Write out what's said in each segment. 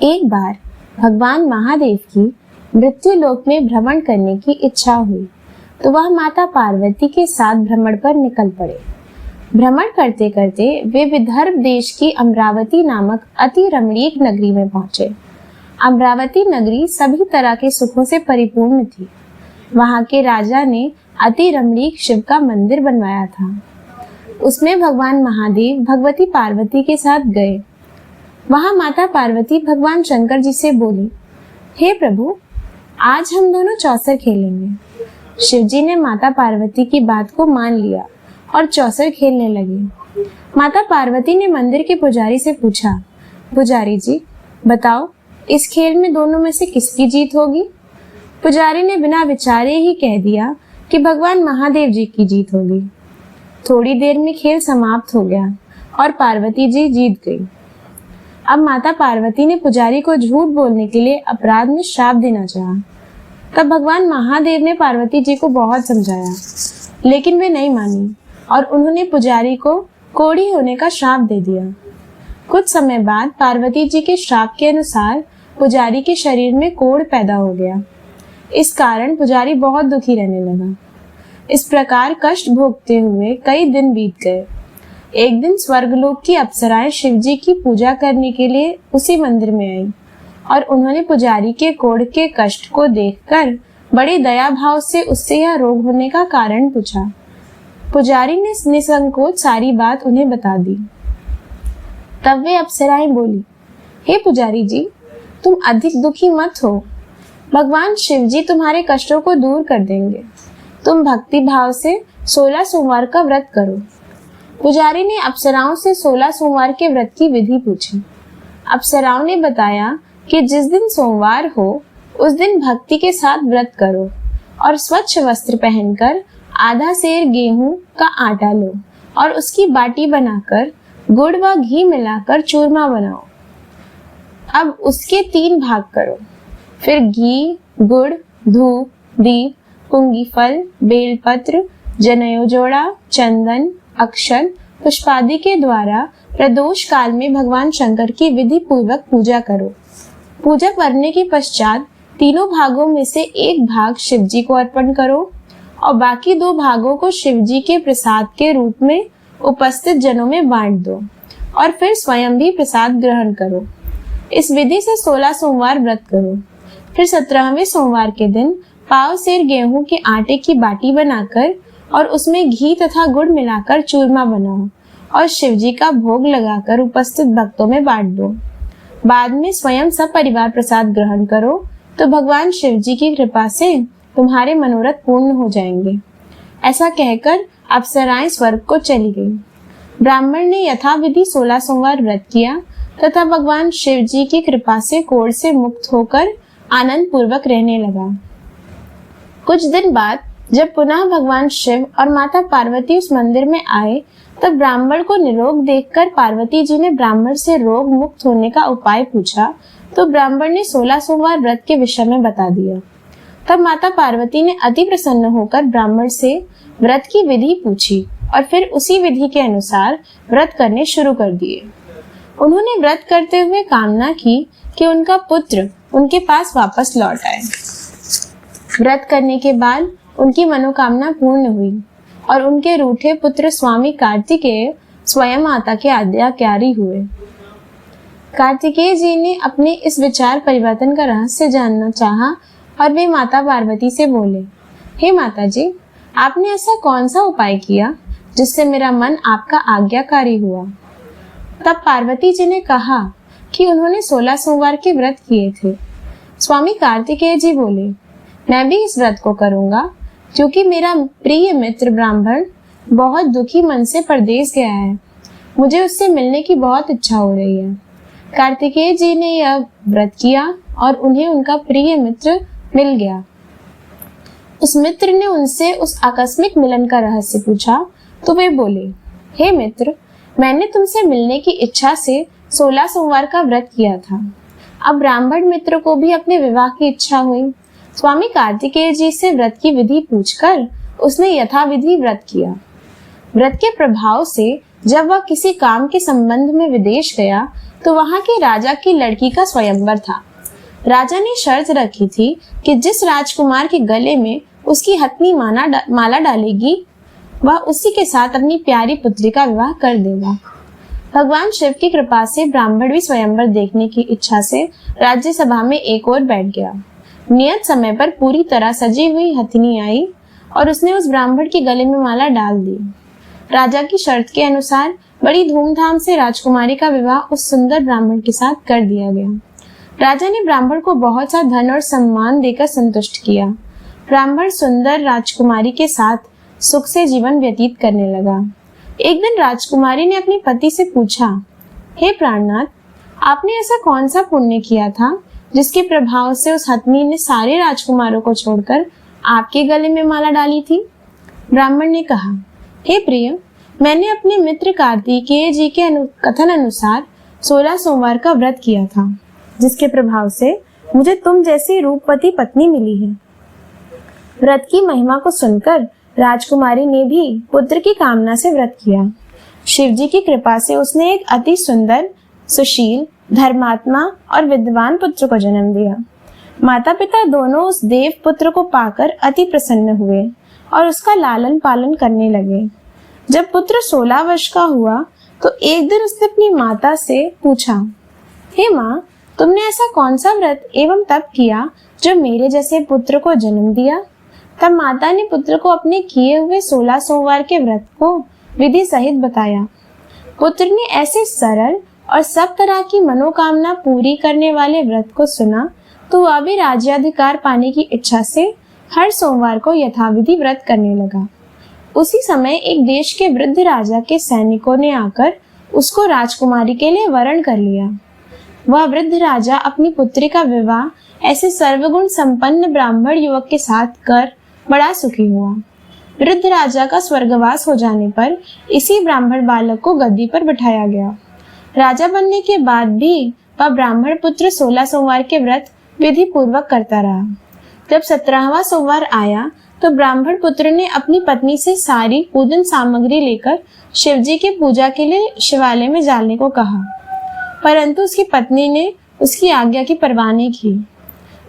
एक बार भगवान महादेव की मृत्यु लोक में भ्रमण करने की इच्छा हुई तो वह माता पार्वती के साथ भ्रमण पर निकल पड़े। भ्रमण करते करते वे विदर्भ देश की अमरावती नामक अति रमणीक नगरी में पहुंचे। अमरावती नगरी सभी तरह के सुखों से परिपूर्ण थी। वहां के राजा ने अति रमणीक शिव का मंदिर बनवाया था। उसमें भगवान महादेव भगवती पार्वती के साथ गए। वहां माता पार्वती भगवान शंकर जी से बोली, हे प्रभु, आज हम दोनों चौसर खेलेंगे। शिव जी ने माता पार्वती की बात को मान लिया और चौसर खेलने लगे। माता पार्वती ने मंदिर के पुजारी से पूछा, पुजारी जी बताओ, इस खेल में दोनों में से किसकी जीत होगी? पुजारी ने बिना विचारे ही कह दिया कि भगवान महादेव जी की जीत होगी। थोड़ी देर में खेल समाप्त हो गया और पार्वती जी जीत गई। अब माता पार्वती ने पुजारी को झूठ बोलने के लिए अपराध में श्राप देना चाहा। तब भगवान महादेव ने पार्वती जी को बहुत समझाया, लेकिन वे नहीं मानी और उन्होंने पुजारी को कोढ़ी होने का श्राप दे दिया। कुछ समय बाद पार्वती जी के श्राप के अनुसार पुजारी के शरीर में कोढ़ पैदा हो गया। इस कारण पुजारी बहुत दुखी रहने लगा। इस प्रकार कष्ट भोगते हुए कई दिन बीत गए। एक दिन स्वर्गलोक की अप्सराएं शिव जी की पूजा करने के लिए उसी मंदिर में आईं और उन्होंने पुजारी के कोढ़ के कष्ट को देखकर बड़े दया भाव से उससे यह रोग होने का कारण पूछा। पुजारी ने निसंकोच सारी बात उन्हें बता दी। तब वे अप्सराएं बोली, हे पुजारी जी, तुम अधिक दुखी मत हो। भगवान शिव जी तुम्हारे कष्टों को दूर कर देंगे। तुम भक्ति भाव से 16 सोमवार का व्रत करो। पुजारी ने अप्सराओं से 16 सोमवार के व्रत की विधि पूछी। अप्सराओं ने बताया कि जिस दिन सोमवार हो उस दिन भक्ति के साथ व्रत करो और स्वच्छ वस्त्र पहनकर आधा सेर गेहूं का आटा लो और उसकी बाटी बनाकर गुड़ व घी मिलाकर चूरमा बनाओ। अब उसके 3 भाग करो। फिर घी, गुड़, धूप, दीप, पुंगी फल, बेलपत्र, जनेऊ जोड़ा, चंदन, अक्षर, पुष्पादि के द्वारा प्रदोष काल में भगवान शंकर की विधि पूर्वक पूजा करो। पूजा करने के पश्चात तीनों भागों में से एक भाग शिव जी को अर्पण करो और बाकी 2 भागों को शिव जी के प्रसाद के रूप में उपस्थित जनों में बांट दो और फिर स्वयं भी प्रसाद ग्रहण करो। इस विधि से 16 सोमवार व्रत करो। फिर 17वें सोमवार के दिन पाव सेर गेहूं के आटे की बाटी बनाकर और उसमें घी तथा गुड़ मिलाकर चूरमा बनाओ और शिव जी का भोग लगाकर उपस्थित भक्तों में बांट दो। बाद में स्वयं सब परिवार प्रसाद ग्रहण करो तो भगवान शिव जी की कृपा से तुम्हारे मनोरथ पूर्ण हो जाएंगे। ऐसा कहकर अप्सराएं स्वर्ग को चली गई। ब्राह्मण ने यथाविधि 16 सोमवार व्रत किया तथा भगवान शिव जी की कृपा से कोढ़ से मुक्त होकर आनंद पूर्वक रहने लगा। कुछ दिन बाद जब पुनः भगवान शिव और माता पार्वती उस मंदिर में आए तब ब्राह्मण को निरोग देखकर पार्वती जी ने ब्राह्मण से रोग मुक्त होने का उपाय पूछा तो ब्राह्मण ने 16 सोमवार व्रत के विषय में बता दिया। तब माता पार्वती ने अति प्रसन्न होकर ब्राह्मण से व्रत की विधि पूछी और फिर उसी विधि के अनुसार व्रत करने शुरू कर दिए। उन्होंने व्रत करते हुए कामना की कि उनका पुत्र उनके पास वापस लौट आए। व्रत करने के बाद उनकी मनोकामना पूर्ण हुई और उनके रूठे पुत्र स्वामी कार्तिकेय स्वयं माता के आज्ञाकारी हुए। कार्तिकेय जी ने अपने इस विचार परिवर्तन का रहस्य जानना चाहा और वे माता पार्वती से बोले, हे माता जी, आपने ऐसा कौन सा उपाय किया जिससे मेरा मन आपका आज्ञाकारी हुआ? तब पार्वती जी ने कहा कि उन्होंने 16 सोमवार के व्रत किए थे। स्वामी कार्तिकेय जी बोले, मैं भी इस व्रत को करूंगा क्योंकि मेरा प्रिय मित्र ब्राह्मण बहुत दुखी मन से परदेश गया है। मुझे उससे मिलने की बहुत इच्छा हो रही है। कार्तिकेय जी ने यह व्रत किया और उन्हें उनका प्रिय मित्र मिल गया। उस मित्र ने उनसे उस आकस्मिक मिलन का रहस्य पूछा तो वे बोले, हे मित्र, मैंने तुमसे मिलने की इच्छा से 16 सोमवार का व्रत किया था। अब ब्राह्मण मित्र को भी अपने विवाह की इच्छा हुई। स्वामी कार्तिकेय जी से व्रत की विधि पूछकर उसने यथाविधि व्रत किया। व्रत के प्रभाव से जब वह किसी काम के संबंध में विदेश गया तो वहां के राजा की लड़की का स्वयंवर था। राजा ने शर्त रखी थी कि जिस राजकुमार के गले में उसकी हथनी माला डालेगी वह उसी के साथ अपनी प्यारी पुत्री का विवाह कर देगा। भगवान शिव की कृपा से ब्राह्मण भी स्वयंवर देखने की इच्छा से राज्यसभा में एक ओर बैठ गया। नियत समय पर पूरी तरह सजी हुई हथनी आई और उसने उस ब्राह्मण के गले में माला डाल दी। राजा की शर्त के अनुसार बड़ी धूमधाम से राजकुमारी का विवाह उस सुंदर ब्राह्मण के साथ कर दिया गया। राजा ने ब्राह्मण को बहुत सा धन और सम्मान देकर संतुष्ट किया। ब्राह्मण सुंदर राजकुमारी के साथ सुख से जीवन व्यतीत करने लगा। एक दिन राजकुमारी ने अपने पति से पूछा, हे प्राणनाथ, आपने ऐसा कौन सा पुण्य किया था जिसके प्रभाव से उस हथनी ने सारे राजकुमारों को छोड़कर आपके गले में माला डाली थी? ब्राह्मण ने कहा, हे प्रिय, मैंने अपने मित्र कार्तिकेय जी के कथन अनुसार 16 सोमवार का व्रत किया था, जिसके प्रभाव से मुझे तुम जैसी रूपवती पत्नी मिली है। व्रत की महिमा को सुनकर राजकुमारी ने भी पुत्र की कामना से व्रत किया। शिव जी की कृपा से उसने एक अति सुंदर, सुशील, धर्मात्मा और विद्वान पुत्र को जन्म दिया। माता पिता दोनों उस देव पुत्र को पाकर अति प्रसन्न हुए और उसका लालन पालन करने लगे। जब पुत्र 16 वर्ष का हुआ तो एक दिन उसने अपनी माता से पूछा, हे माँ, तुमने ऐसा कौन सा व्रत एवं तप किया जो मेरे जैसे पुत्र को जन्म दिया? तब माता ने पुत्र को अपने किए हुए 16 सोमवार के व्रत को विधि सहित बताया। पुत्र ने ऐसे सरल और सब तरह की मनोकामना पूरी करने वाले व्रत को सुना तो वह भी राज्याधिकार पाने की इच्छा से हर सोमवार को यथाविधि व्रत करने लगा। उसी समय एक देश के वृद्ध राजा के सैनिकों ने आकर उसको राजकुमारी के लिए वरण कर लिया। वह वृद्ध राजा अपनी पुत्री का विवाह ऐसे सर्वगुण संपन्न ब्राह्मण युवक के साथ कर बड़ा सुखी हुआ। वृद्ध राजा का स्वर्गवास हो जाने पर इसी ब्राह्मण बालक को गद्दी पर बिठाया गया। राजा बनने के बाद भी वह ब्राह्मण पुत्र 16 सोमवार के व्रत विधि पूर्वक करता रहा। जब 17वां सोमवार आया तो ब्राह्मण पुत्र ने अपनी पत्नी से सारी पूजन सामग्री लेकर शिवजी की पूजा के लिए शिवालय में जाने को कहा, परंतु उसकी पत्नी ने उसकी आज्ञा की परवाह नहीं की।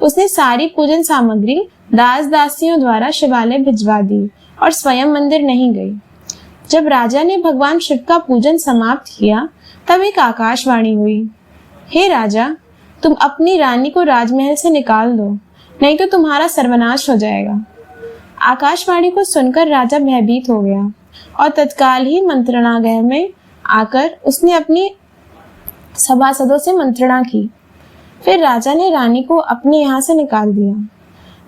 उसने सारी पूजन सामग्री दास दासियों द्वारा शिवालय भिजवा दी और स्वयं मंदिर नहीं गई। जब राजा ने भगवान शिव का पूजन समाप्त किया तब एक आकाशवाणी हुई, हे राजा, तुम अपनी रानी को राजमहल से निकाल दो, नहीं तो तुम्हारा सर्वनाश हो जाएगा। आकाशवाणी को सुनकर राजा भयभीत हो गया और तत्काल ही मंत्रणागृह में आकर उसने अपनी सभासदों से मंत्रणा की। फिर राजा ने रानी को अपने यहाँ से निकाल दिया।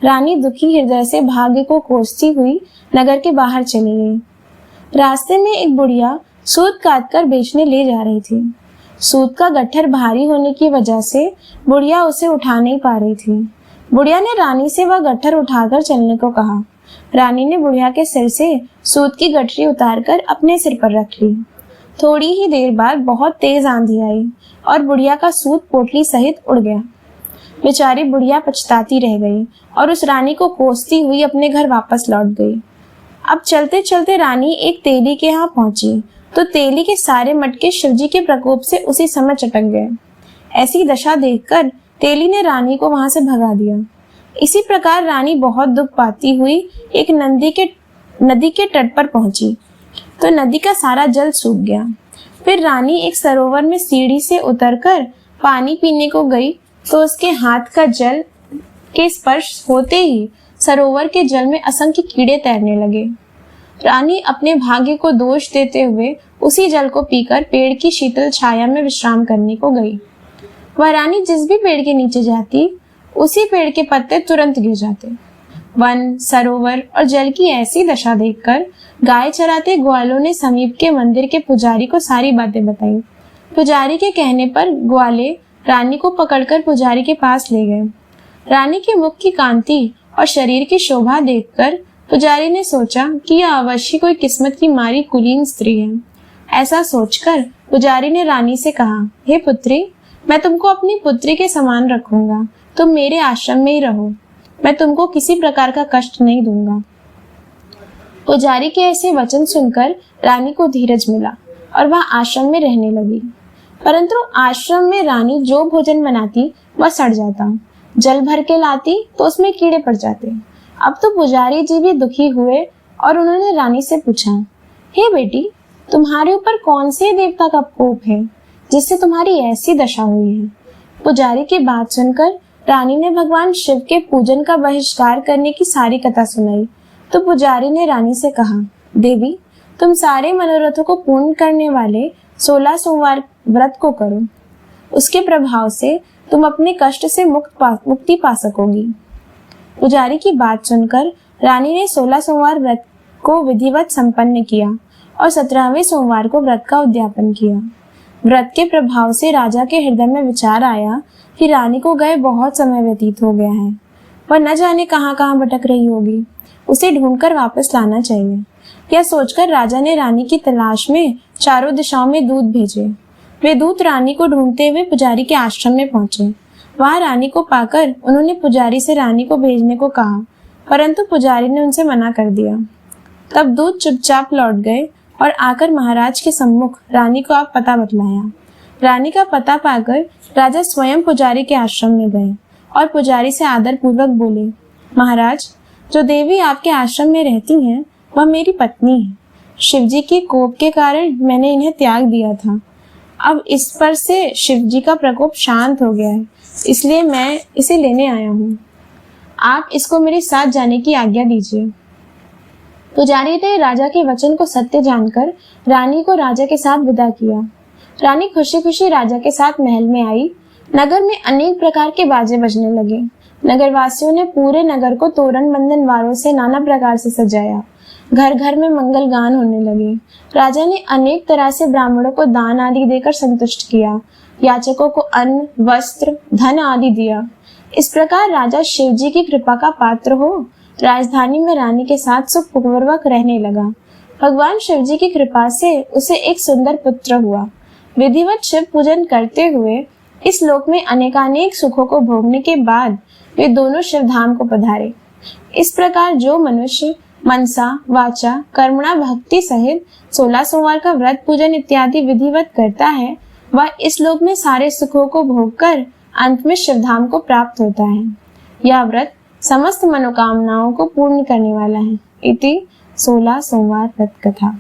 रानी दुखी हृदय से भाग्य को कोसती हुई नगर के बाहर चली गई। रास्ते में एक बुढ़िया सूत काटकर बेचने ले जा रही थी। सूत का गट्ठर भारी होने की वजह से बुढ़िया उसे उठा नहीं पा रही थी। बुढ़िया ने रानी से वह गट्ठर उठाकर चलने को कहा। रानी ने बुढ़िया के सिर से सूत की गठरी उतारकर अपने सिर पर रख ली। थोड़ी ही देर बाद बहुत तेज आंधी आई और बुढ़िया का सूत पोटली सहित उड़ गया। बेचारी बुढ़िया पछताती रह गई और उस रानी को कोसती हुई अपने घर वापस लौट गई। अब चलते चलते रानी एक तेली के यहाँ पहुंची तो तेली के सारे मटके शिवजी के प्रकोप से उसी समय चटक गए। ऐसी दशा देखकर तेली ने रानी को वहां से भगा दिया। इसी प्रकार रानी बहुत दुख पाती हुई एक नदी के तट पर पहुंची तो नदी का सारा जल सूख गया। फिर रानी एक सरोवर में सीढ़ी से उतरकर पानी पीने को गई तो उसके हाथ का जल के स्पर्श होते ही सरोवर के जल में असंख्य कीड़े तैरने लगे। रानी अपने भाग्य को दोष देते हुए उसी जल को पीकर पेड़ की शीतल छाया में विश्राम करने को गई। वह रानी जिस भी पेड़ के नीचे जाती उसी पेड़ के पत्ते तुरंत गिर जाते। वन, सरोवर और जल की ऐसी दशा देखकर गाय चराते ग्वालों ने समीप के मंदिर के पुजारी को सारी बातें बताई। पुजारी के कहने पर ग्वाले रानी को पकड़कर पुजारी के पास ले गए। रानी के मुख की कांति और शरीर की शोभा देखकर पुजारी ने सोचा कि यह अवश्य कोई किस्मत की मारी कुलीन स्त्री है। ऐसा सोचकर पुजारी ने रानी से कहा, हे पुत्री, मैं तुमको अपनी पुत्री के समान रखूंगा। तुम मेरे आश्रम में ही रहो, मैं तुमको किसी प्रकार का कष्ट नहीं दूंगा। पुजारी के ऐसे वचन सुनकर रानी को धीरज मिला और वह आश्रम में रहने लगी। परंतु आश्रम में रानी जो भोजन बनाती वह सड़ जाता, जल भर के लाती तो उसमें कीड़े पड़ जाते। अब तो पुजारी जी भी दुखी हुए और उन्होंने रानी से पूछा, हे बेटी, तुम्हारे ऊपर कौन से देवता का कोप है जिससे तुम्हारी ऐसी दशा हुई है? पुजारी की बात सुनकर रानी ने भगवान शिव के पूजन का बहिष्कार करने की सारी कथा सुनाई। तो पुजारी ने रानी से कहा, देवी, तुम सारे मनोरथों को पूर्ण करने वाले 16 सोमवार व्रत को करो। उसके प्रभाव से तुम अपने कष्ट से मुक्ति पा सकोगी। पुजारी की बात सुनकर रानी ने 16 सोमवार व्रत को विधिवत संपन्न किया और 17वें सोमवार को व्रत का उद्यापन किया। व्रत के प्रभाव से राजा के हृदय में विचार आया कि रानी को गए बहुत समय व्यतीत हो गया है, वह न जाने कहाँ कहाँ भटक रही होगी, उसे ढूंढकर वापस लाना चाहिए। यह सोचकर राजा ने रानी की तलाश में चारों दिशाओं में दूत भेजे। वे दूत रानी को ढूंढते हुए पुजारी के आश्रम में पहुंचे। वहां रानी को पाकर उन्होंने पुजारी से रानी को भेजने को कहा, परंतु पुजारी ने उनसे मना कर दिया। तब दूत चुपचाप लौट गए और आकर महाराज के सम्मुख रानी को आप पता बतलाया। रानी का पता पाकर राजा स्वयं पुजारी के आश्रम में गए और पुजारी से आदर पूर्वक बोले, महाराज, जो देवी आपके आश्रम में रहती हैं वह मेरी पत्नी है। शिवजी के कोप के कारण मैंने इन्हें त्याग दिया था। अब इस पर से शिवजी का प्रकोप शांत हो गया है, इसलिए मैं इसे लेने आया हूँ। आप इसको मेरे साथ जाने की आज्ञा दीजिए। पुजारी ने राजा के वचन को सत्य जानकर रानी को राजा के साथ विदा किया। रानी खुशी खुशी राजा के साथ महल में आई। नगर में अनेक प्रकार के बाजे बजने लगे। नगरवासियों ने पूरे नगर को तोरण बंधन वारों से नाना प्रकार से सजाया। घर घर में मंगल गान होने लगे। राजा ने अनेक तरह से ब्राह्मणों को दान आदि देकर संतुष्ट किया। याचकों को अन्न, वस्त्र, धन आदि दिया। इस प्रकार राजा शिवजी की कृपा का पात्र हो राजधानी में रानी के साथ सुखपूर्वक रहने लगा। भगवान शिवजी की कृपा से उसे एक सुंदर पुत्र हुआ। विधिवत शिव पूजन करते हुए इस लोक में अनेकानेक सुखों को भोगने के बाद वे दोनों शिव धाम को पधारे। इस प्रकार जो मनुष्य मनसा, वाचा, कर्मणा भक्ति सहित 16 सोमवार का व्रत पूजन इत्यादि विधिवत करता है, वह इस लोक में सारे सुखों को भोगकर अंत में शिवधाम को प्राप्त होता है। यह व्रत समस्त मनोकामनाओं को पूर्ण करने वाला है। इति 16 सोमवार व्रत कथा।